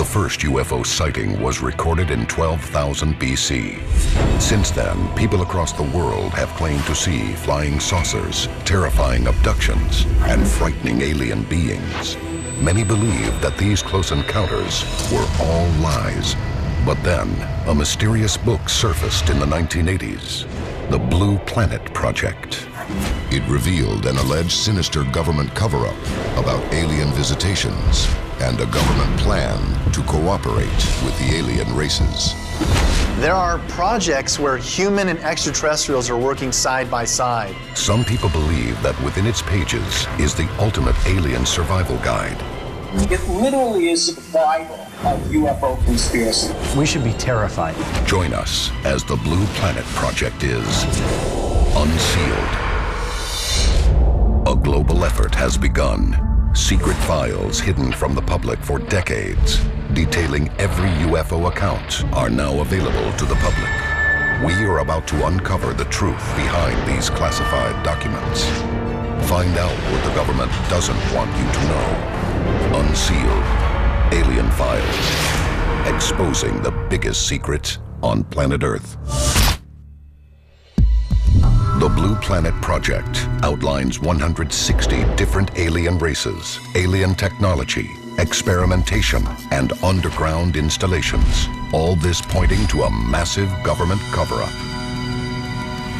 The first UFO sighting was recorded in 12,000 BC. Since then, people across the world have claimed to see flying saucers, terrifying abductions, and frightening alien beings. Many believe that these close encounters were all lies. But then, a mysterious book surfaced in the 1980s, the Blue Planet Project. It revealed an alleged sinister government cover-up about alien visitations and a government plan to cooperate with the alien races. There are projects where human and extraterrestrials are working side by side. Some people believe that within its pages is the ultimate alien survival guide. It literally is the Bible of UFO conspiracy. We should be terrified. Join us as the Blue Planet Project is unsealed. A global effort has begun. Secret files hidden from the public for decades, detailing every UFO account, are now available to the public. We are about to uncover the truth behind these classified documents. Find out what the government doesn't want you to know. Unsealed. Alien Files. Exposing the biggest secret on planet Earth. The Blue Planet Project outlines 160 different alien races, alien technology, experimentation, and underground installations. All this pointing to a massive government cover-up.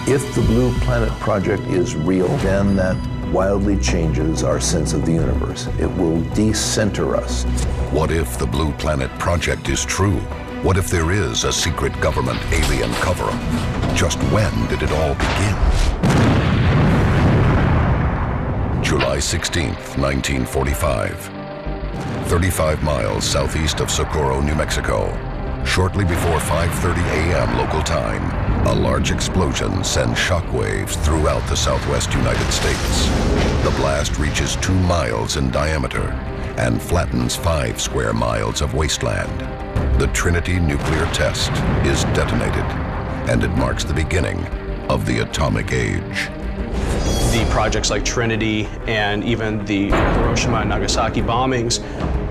If the Blue Planet Project is real, then that wildly changes our sense of the universe. It will decenter us. What if the Blue Planet Project is true? What if there is a secret government alien cover-up? Just when did it all begin? July 16th, 1945. 35 miles southeast of Socorro, New Mexico. Shortly before 5:30 a.m. local time, a large explosion sends shockwaves throughout the southwest United States. The blast reaches 2 miles in diameter and flattens 5 square miles of wasteland. The Trinity nuclear test is detonated, and it marks the beginning of the atomic age. The projects like Trinity and even the Hiroshima and Nagasaki bombings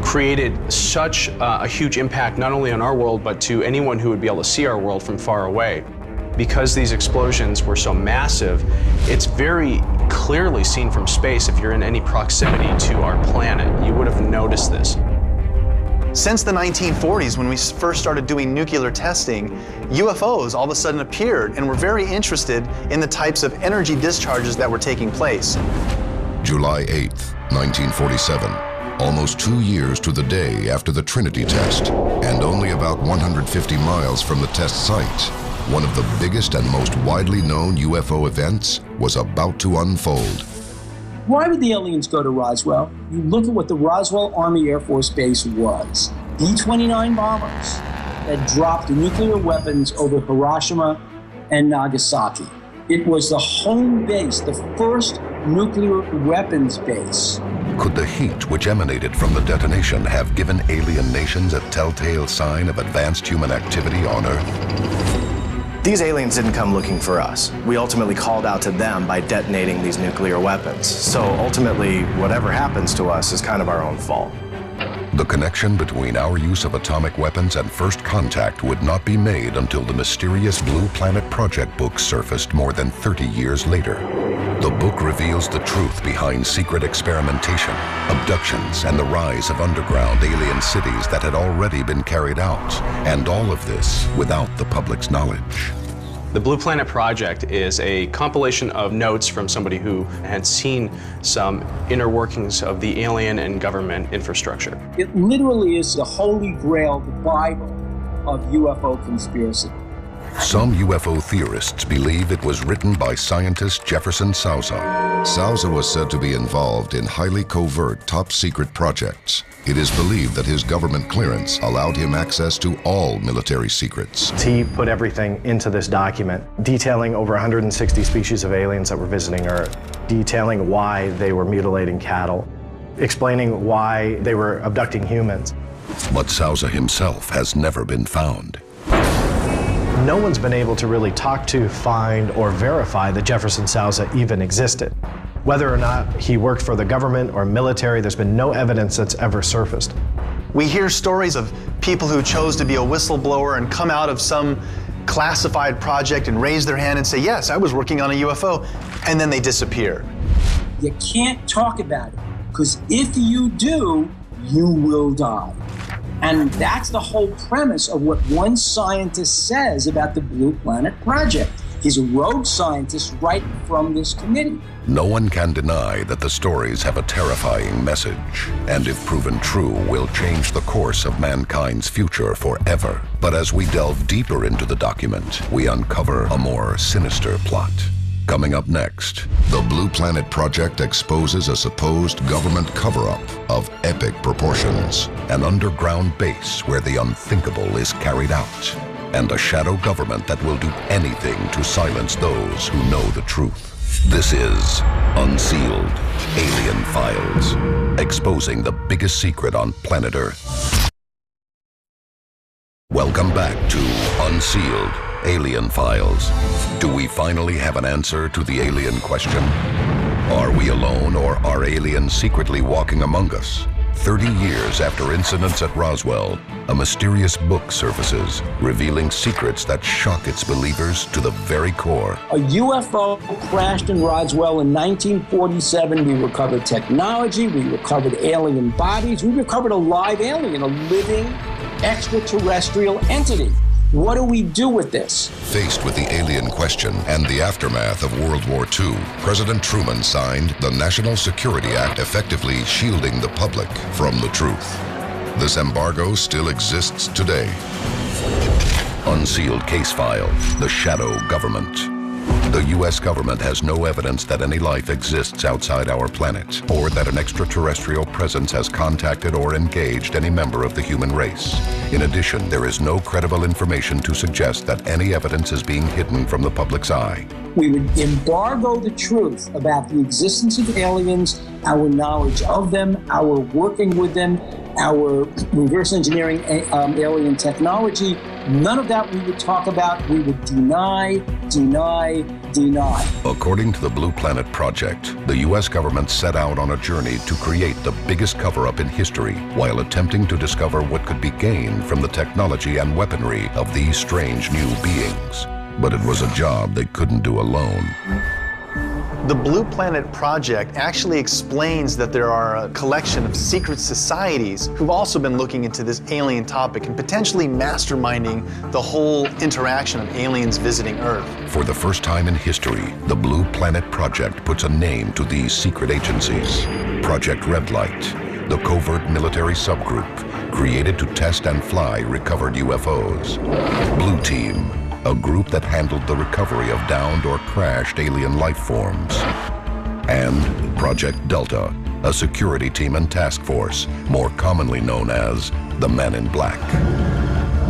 created such a huge impact not only on our world, but to anyone who would be able to see our world from far away. Because these explosions were so massive, it's very clearly seen from space. If you're in any proximity to our planet, you would have noticed this. Since the 1940s, when we first started doing nuclear testing, UFOs all of a sudden appeared and were very interested in the types of energy discharges that were taking place. July 8th, 1947. Almost 2 years to the day after the Trinity test, and only about 150 miles from the test site, one of the biggest and most widely known UFO events was about to unfold. Why would the aliens go to Roswell? You look at what the Roswell Army Air Force Base was. B-29 bombers that dropped nuclear weapons over Hiroshima and Nagasaki. It was the home base, the first nuclear weapons base. Could the heat which emanated from the detonation have given alien nations a telltale sign of advanced human activity on Earth? These aliens didn't come looking for us. We ultimately called out to them by detonating these nuclear weapons. So ultimately, whatever happens to us is kind of our own fault. The connection between our use of atomic weapons and first contact would not be made until the mysterious Blue Planet Project book surfaced more than 30 years later. The book reveals the truth behind secret experimentation, abductions, and the rise of underground alien cities that had already been carried out, and all of this without the public's knowledge. The Blue Planet Project is a compilation of notes from somebody who had seen some inner workings of the alien and government infrastructure. It literally is the holy grail, the Bible of UFO conspiracy. Some UFO theorists believe it was written by scientist Jefferson Sousa. Sousa was said to be involved in highly covert, top-secret projects. It is believed that his government clearance allowed him access to all military secrets. He put everything into this document, detailing over 160 species of aliens that were visiting Earth, detailing why they were mutilating cattle, explaining why they were abducting humans. But Sousa himself has never been found. No one's been able to really talk to, find, or verify that Jefferson Sousa even existed. Whether or not he worked for the government or military, there's been no evidence that's ever surfaced. We hear stories of people who chose to be a whistleblower and come out of some classified project and raise their hand and say, yes, I was working on a UFO, and then they disappear. You can't talk about it, because if you do, you will die. And that's the whole premise of what one scientist says about the Blue Planet Project. He's a rogue scientist right from this committee. No one can deny that the stories have a terrifying message, and if proven true, will change the course of mankind's future forever. But as we delve deeper into the document, we uncover a more sinister plot. Coming up next, the Blue Planet Project exposes a supposed government cover-up of epic proportions, an underground base where the unthinkable is carried out, and a shadow government that will do anything to silence those who know the truth. This is Unsealed: Alien Files, exposing the biggest secret on planet Earth. Welcome back to Unsealed: Alien Files. Do we finally have an answer to the alien question? Are we alone, or are aliens secretly walking among us? 30 years after incidents at Roswell, a mysterious book surfaces, revealing secrets that shock its believers to the very core. A UFO crashed in Roswell in 1947. We recovered technology, we recovered alien bodies, we recovered a live alien, a living extraterrestrial entity. What do we do with this? Faced with the alien question and the aftermath of World War II, President Truman signed the National Security Act, effectively shielding the public from the truth. This embargo still exists today. Unsealed Case File: The Shadow Government. The U.S. government has no evidence that any life exists outside our planet, or that an extraterrestrial presence has contacted or engaged any member of the human race. In addition, there is no credible information to suggest that any evidence is being hidden from the public's eye. We would embargo the truth about the existence of aliens, our knowledge of them, our working with them, our reverse engineering alien technology. None of that we would talk about. We would deny, deny, deny. According to the Blue Planet Project, the U.S. government set out on a journey to create the biggest cover-up in history, while attempting to discover what could be gained from the technology and weaponry of these strange new beings. But it was a job they couldn't do alone. The Blue Planet Project actually explains that there are a collection of secret societies who've also been looking into this alien topic and potentially masterminding the whole interaction of aliens visiting Earth. For the first time in history, the Blue Planet Project puts a name to these secret agencies. Project Red Light, the covert military subgroup created to test and fly recovered UFOs. Blue Team, a group that handled the recovery of downed or crashed alien life forms. And Project Delta, a security team and task force, more commonly known as the Men in Black.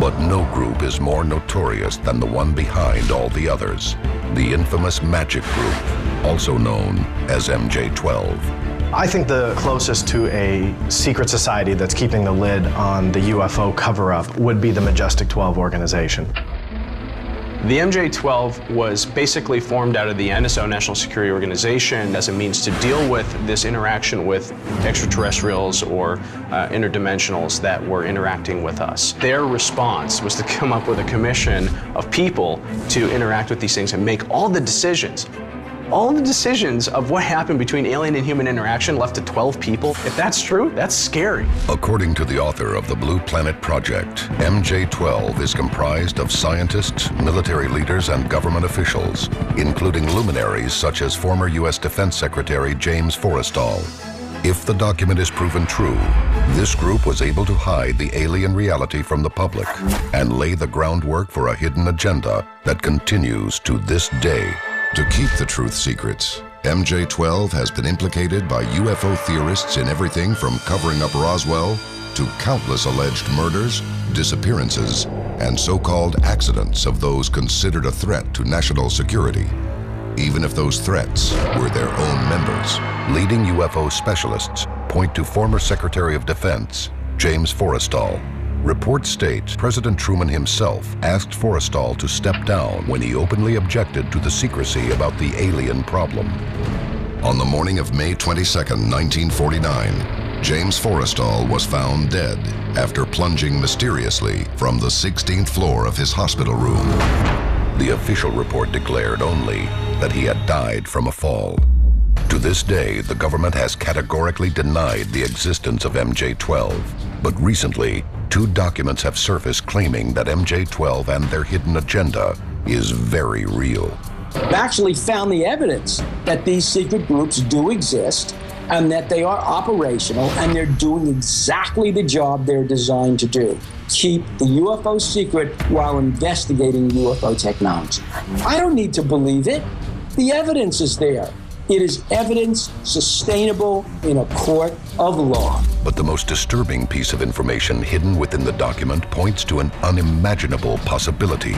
But no group is more notorious than the one behind all the others, the infamous Magic Group, also known as MJ-12. I think the closest to a secret society that's keeping the lid on the UFO cover-up would be the Majestic 12 organization. The MJ-12 was basically formed out of the NSO, National Security Organization, as a means to deal with this interaction with extraterrestrials or interdimensionals that were interacting with us. Their response was to come up with a commission of people to interact with these things and make all the decisions. All the decisions of what happened between alien and human interaction left to 12 people. If that's true, that's scary. According to the author of the Blue Planet Project, MJ-12 is comprised of scientists, military leaders, and government officials, including luminaries such as former U.S. Defense Secretary James Forrestal. If the document is proven true, this group was able to hide the alien reality from the public and lay the groundwork for a hidden agenda that continues to this day. To keep the truth secrets, MJ-12 has been implicated by UFO theorists in everything from covering up Roswell to countless alleged murders, disappearances, and so-called accidents of those considered a threat to national security, even if those threats were their own members. Leading UFO specialists point to former Secretary of Defense James Forrestal. Reports state President Truman himself asked Forrestal to step down when he openly objected to the secrecy about the alien problem. On the morning of May 22, 1949, James Forrestal was found dead after plunging mysteriously from the 16th floor of his hospital room. The official report declared only that he had died from a fall. To this day, the government has categorically denied the existence of MJ-12. But recently, 2 documents have surfaced claiming that MJ-12 and their hidden agenda is very real. I've actually found the evidence that these secret groups do exist and that they are operational and they're doing exactly the job they're designed to do. Keep the UFO secret while investigating UFO technology. I don't need to believe it. The evidence is there. It is evidence sustainable in a court of law. But the most disturbing piece of information hidden within the document points to an unimaginable possibility.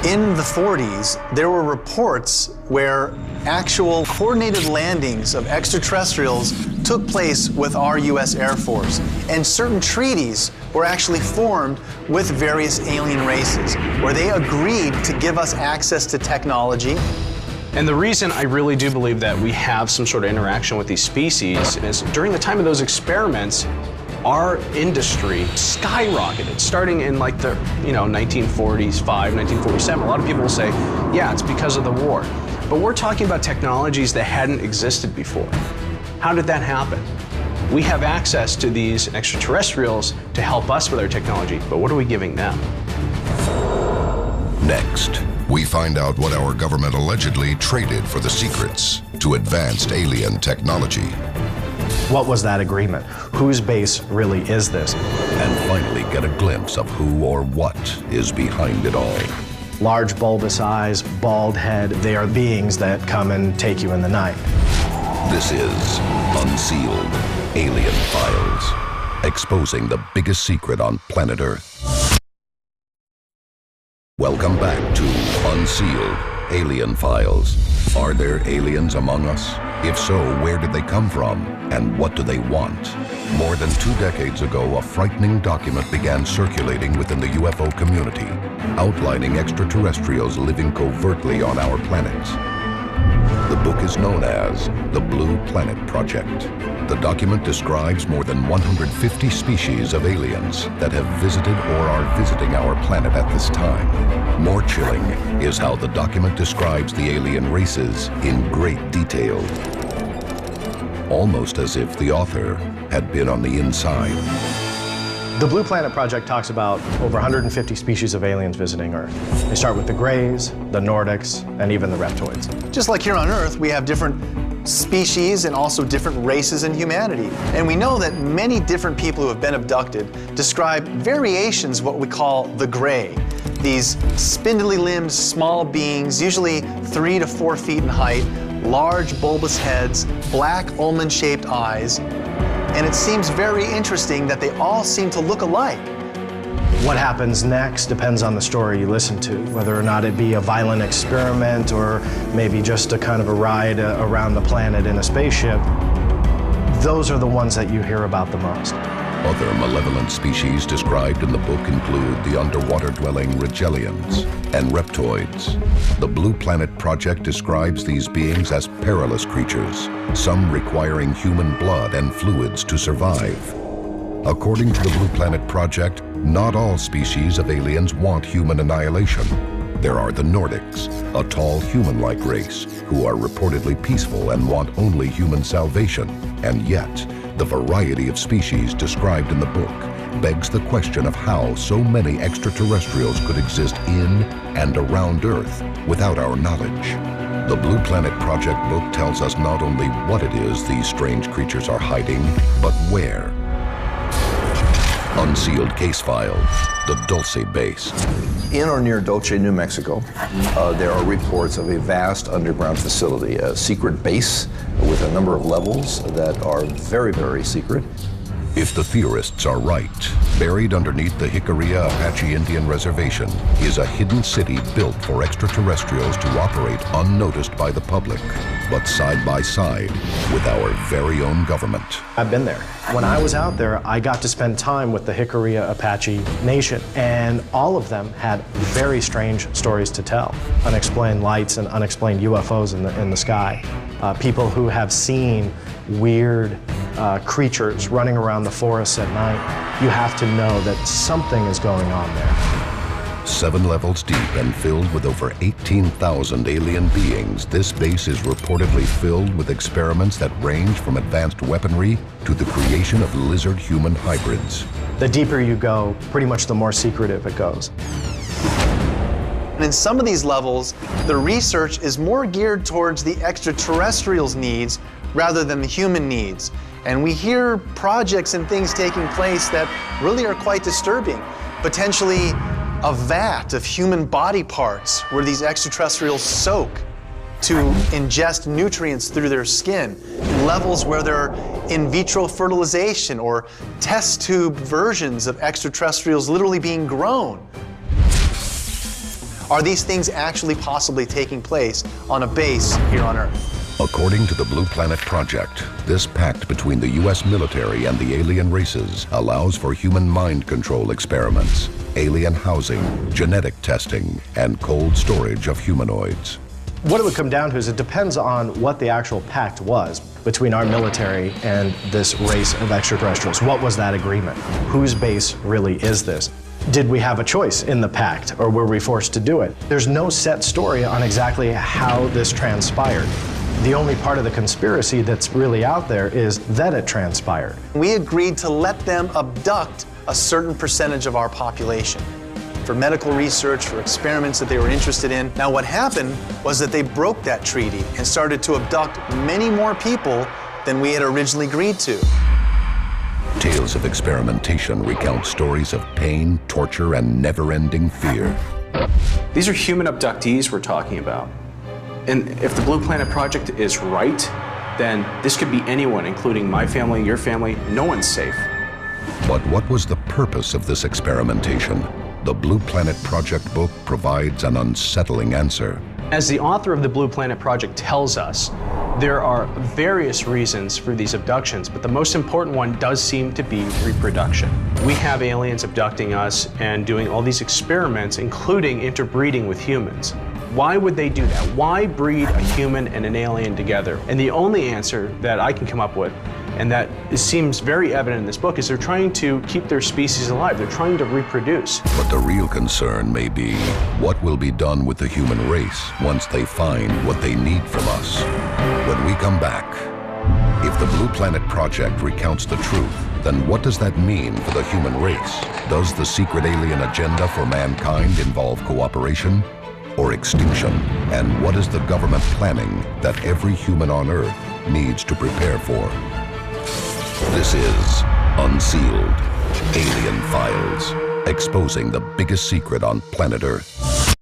In the 40s, there were reports where actual coordinated landings of extraterrestrials took place with our U.S. Air Force, and certain treaties were actually formed with various alien races, where they agreed to give us access to technology. And the reason I really do believe that we have some sort of interaction with these species is during the time of those experiments, our industry skyrocketed, starting in like the 1945, 1947. A lot of people will say, yeah, it's because of the war. But we're talking about technologies that hadn't existed before. How did that happen? We have access to these extraterrestrials to help us with our technology, but what are we giving them? Next, we find out what our government allegedly traded for the secrets to advanced alien technology. What was that agreement? Whose base really is this? And finally get a glimpse of who or what is behind it all. Large bulbous eyes, bald head, they are beings that come and take you in the night. This is Unsealed Alien Files, exposing the biggest secret on planet Earth. Welcome back to Unsealed Alien Files. Are there aliens among us? If so, where did they come from? And what do they want? More than 2 decades ago, a frightening document began circulating within the UFO community, outlining extraterrestrials living covertly on our planet. The book is known as the Blue Planet Project. The document describes more than 150 species of aliens that have visited or are visiting our planet at this time. More chilling is how the document describes the alien races in great detail, almost as if the author had been on the inside. The Blue Planet Project talks about over 150 species of aliens visiting Earth. They start with the Greys, the Nordics, and even the Reptoids. Just like here on Earth, we have different species and also different races in humanity. And we know that many different people who have been abducted describe variations of what we call the Grey. These spindly limbed, small beings, usually 3 to 4 feet in height, large bulbous heads, black almond-shaped eyes, and it seems very interesting that they all seem to look alike. What happens next depends on the story you listen to, whether or not it be a violent experiment or maybe just a kind of a ride around the planet in a spaceship. Those are the ones that you hear about the most. Other malevolent species described in the book include the underwater-dwelling Rigelians and Reptoids. The Blue Planet Project describes these beings as perilous creatures, some requiring human blood and fluids to survive. According to the Blue Planet Project, not all species of aliens want human annihilation. There are the Nordics, a tall human-like race who are reportedly peaceful and want only human salvation, and yet, the variety of species described in the book begs the question of how so many extraterrestrials could exist in and around Earth without our knowledge. The Blue Planet Project book tells us not only what it is these strange creatures are hiding, but where. Unsealed Case File, the Dulce Base. In or near Dulce, New Mexico, there are reports of a vast underground facility, a secret base with a number of levels that are very, very secret. If the theorists are right, buried underneath the Jicarilla Apache Indian Reservation is a hidden city built for extraterrestrials to operate unnoticed by the public, but side by side with our very own government. I've been there. When I was out there, I got to spend time with the Jicarilla Apache Nation, and all of them had very strange stories to tell. Unexplained lights and unexplained UFOs in the sky. People who have seen weird creatures running around the forests at night, you have to know that something is going on there. 7 levels deep and filled with over 18,000 alien beings, this base is reportedly filled with experiments that range from advanced weaponry to the creation of lizard-human hybrids. The deeper you go, pretty much the more secretive it goes. And in some of these levels, the research is more geared towards the extraterrestrials' needs rather than the human needs. And we hear projects and things taking place that really are quite disturbing. Potentially a vat of human body parts where these extraterrestrials soak to ingest nutrients through their skin. Levels where there are in vitro fertilization or test tube versions of extraterrestrials literally being grown. Are these things actually possibly taking place on a base here on Earth? According to the Blue Planet Project, this pact between the U.S. military and the alien races allows for human mind control experiments, alien housing, genetic testing, and cold storage of humanoids. What it would come down to is it depends on what the actual pact was between our military and this race of extraterrestrials. What was that agreement? Whose base really is this? Did we have a choice in the pact, or were we forced to do it? There's no set story on exactly how this transpired. The only part of the conspiracy that's really out there is that it transpired. We agreed to let them abduct a certain percentage of our population for medical research, for experiments that they were interested in. Now what happened was that they broke that treaty and started to abduct many more people than we had originally agreed to. Tales of experimentation recount stories of pain, torture, and never-ending fear. These are human abductees we're talking about. And if the Blue Planet Project is right, then this could be anyone, including my family, your family. No one's safe. But what was the purpose of this experimentation? The Blue Planet Project book provides an unsettling answer. As the author of the Blue Planet Project tells us, there are various reasons for these abductions, but the most important one does seem to be reproduction. We have aliens abducting us and doing all these experiments, including interbreeding with humans. Why would they do that? Why breed a human and an alien together? And the only answer that I can come up with, and that seems very evident in this book, is they're trying to keep their species alive. They're trying to reproduce. But the real concern may be what will be done with the human race once they find what they need from us. When we come back, if the Blue Planet Project recounts the truth, then what does that mean for the human race? Does the secret alien agenda for mankind involve cooperation or extinction? And what is the government planning that every human on Earth needs to prepare for? This is Unsealed, Alien Files, exposing the biggest secret on planet Earth.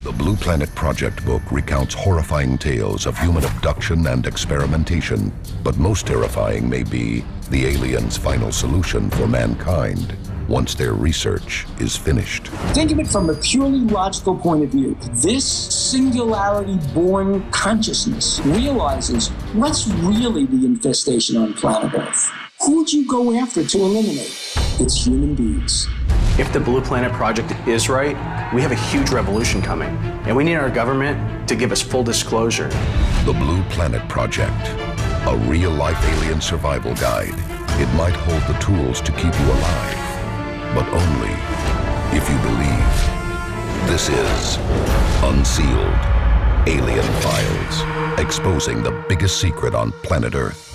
The Blue Planet Project book recounts horrifying tales of human abduction and experimentation, but most terrifying may be the aliens' final solution for mankind once their research is finished. Think of it from a purely logical point of view. This singularity-born consciousness realizes what's really the infestation on planet Earth. Who'd you go after to eliminate? It's human beings. If the Blue Planet Project is right, we have a huge revolution coming, and we need our government to give us full disclosure. The Blue Planet Project, a real-life alien survival guide. It might hold the tools to keep you alive, but only if you believe. This is Unsealed, Alien Files, exposing the biggest secret on planet Earth.